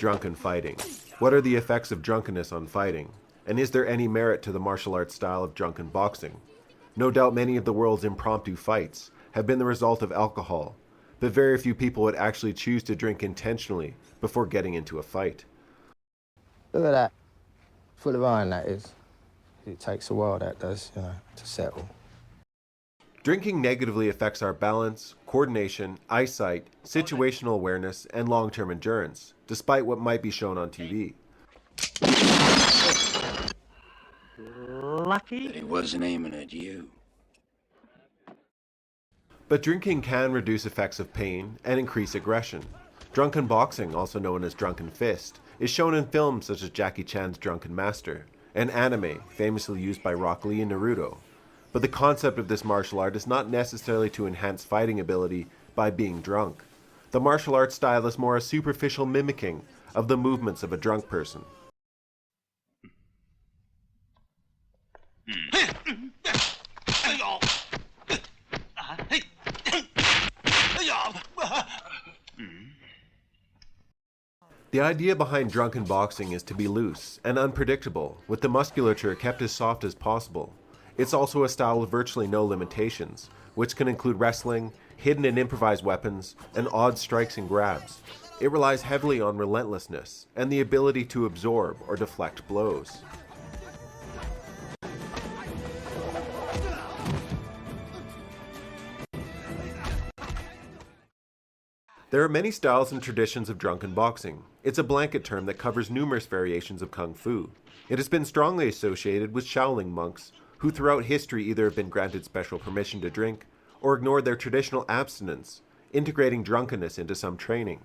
drunken fighting? What are the effects of drunkenness on fighting? And is there any merit to the martial arts style of drunken boxing? No doubt many of the world's impromptu fights have been the result of alcohol, but very few people would actually choose to drink intentionally before getting into a fight. Look at that. Full of iron, that is. It takes a while, that does, you know, to settle. Drinking negatively affects our balance, coordination, eyesight, situational awareness, and long-term endurance, despite what might be shown on TV. Lucky that he wasn't aiming at you. But drinking can reduce effects of pain and increase aggression. Drunken boxing, also known as drunken fist, is shown in films such as Jackie Chan's Drunken Master, an anime famously used by Rock Lee and Naruto. But the concept of this martial art is not necessarily to enhance fighting ability by being drunk. The martial arts style is more a superficial mimicking of the movements of a drunk person. The idea behind drunken boxing is to be loose and unpredictable, with the musculature kept as soft as possible. It's also a style with virtually no limitations, which can include wrestling, hidden and improvised weapons, and odd strikes and grabs. It relies heavily on relentlessness and the ability to absorb or deflect blows. There are many styles and traditions of drunken boxing. It's a blanket term that covers numerous variations of kung fu. It has been strongly associated with Shaolin monks, who throughout history either have been granted special permission to drink or ignored their traditional abstinence, integrating drunkenness into some training.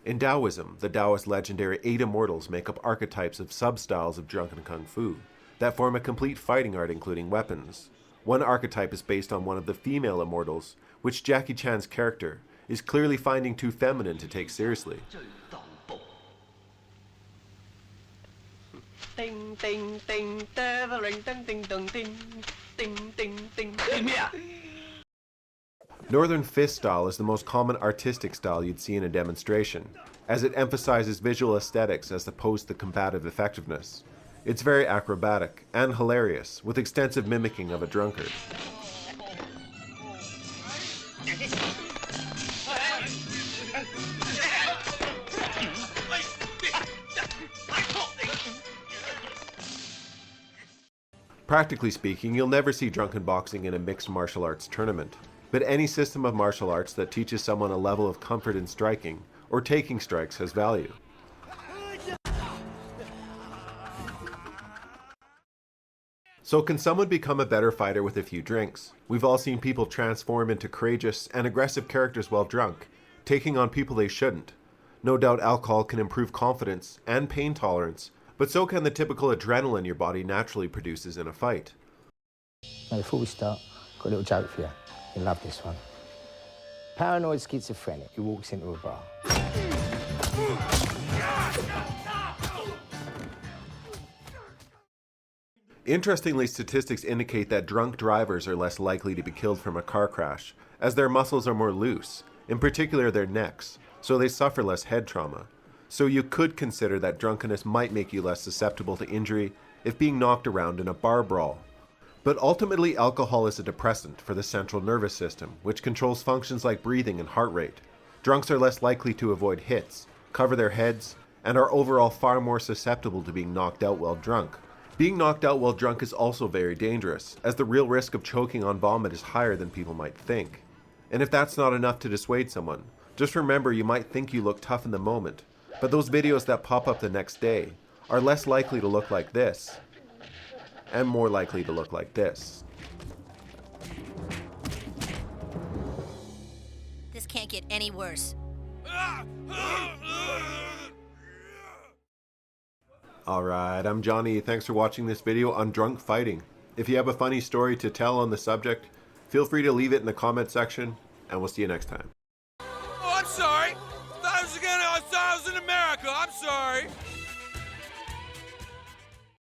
In Taoism, the Taoist legendary 8 immortals make up archetypes of sub-styles of drunken kung fu that form a complete fighting art including weapons. One archetype is based on one of the female immortals, which Jackie Chan's character is clearly finding too feminine to take seriously. Ding ding ding, ding ding ding ding ding ding ding ding. Northern fist style is the most common artistic style you'd see in a demonstration, as it emphasizes visual aesthetics as opposed to combative effectiveness. It's very acrobatic and hilarious, with extensive mimicking of a drunkard. Practically speaking, you'll never see drunken boxing in a mixed martial arts tournament, but any system of martial arts that teaches someone a level of comfort in striking or taking strikes has value. So can someone become a better fighter with a few drinks? We've all seen people transform into courageous and aggressive characters while drunk, taking on people they shouldn't. No doubt alcohol can improve confidence and pain tolerance, but so can the typical adrenaline your body naturally produces in a fight. Now, before we start, got a little joke for you. You'll love this one. Paranoid schizophrenic who walks into a bar. Interestingly, statistics indicate that drunk drivers are less likely to be killed from a car crash, as their muscles are more loose, in particular their necks, so they suffer less head trauma. So you could consider that drunkenness might make you less susceptible to injury if being knocked around in a bar brawl. But ultimately, alcohol is a depressant for the central nervous system, which controls functions like breathing and heart rate. Drunks are less likely to avoid hits, cover their heads, and are overall far more susceptible to being knocked out while drunk. Being knocked out while drunk is also very dangerous, as the real risk of choking on vomit is higher than people might think. And if that's not enough to dissuade someone, just remember you might think you look tough in the moment, but those videos that pop up the next day are less likely to look like this, and more likely to look like this. This can't get any worse. Alright, I'm Johnny. Thanks for watching this video on drunk fighting. If you have a funny story to tell on the subject, feel free to leave it in the comment section, and we'll see you next time. Oh, I'm sorry. I thought I was in America. I'm sorry.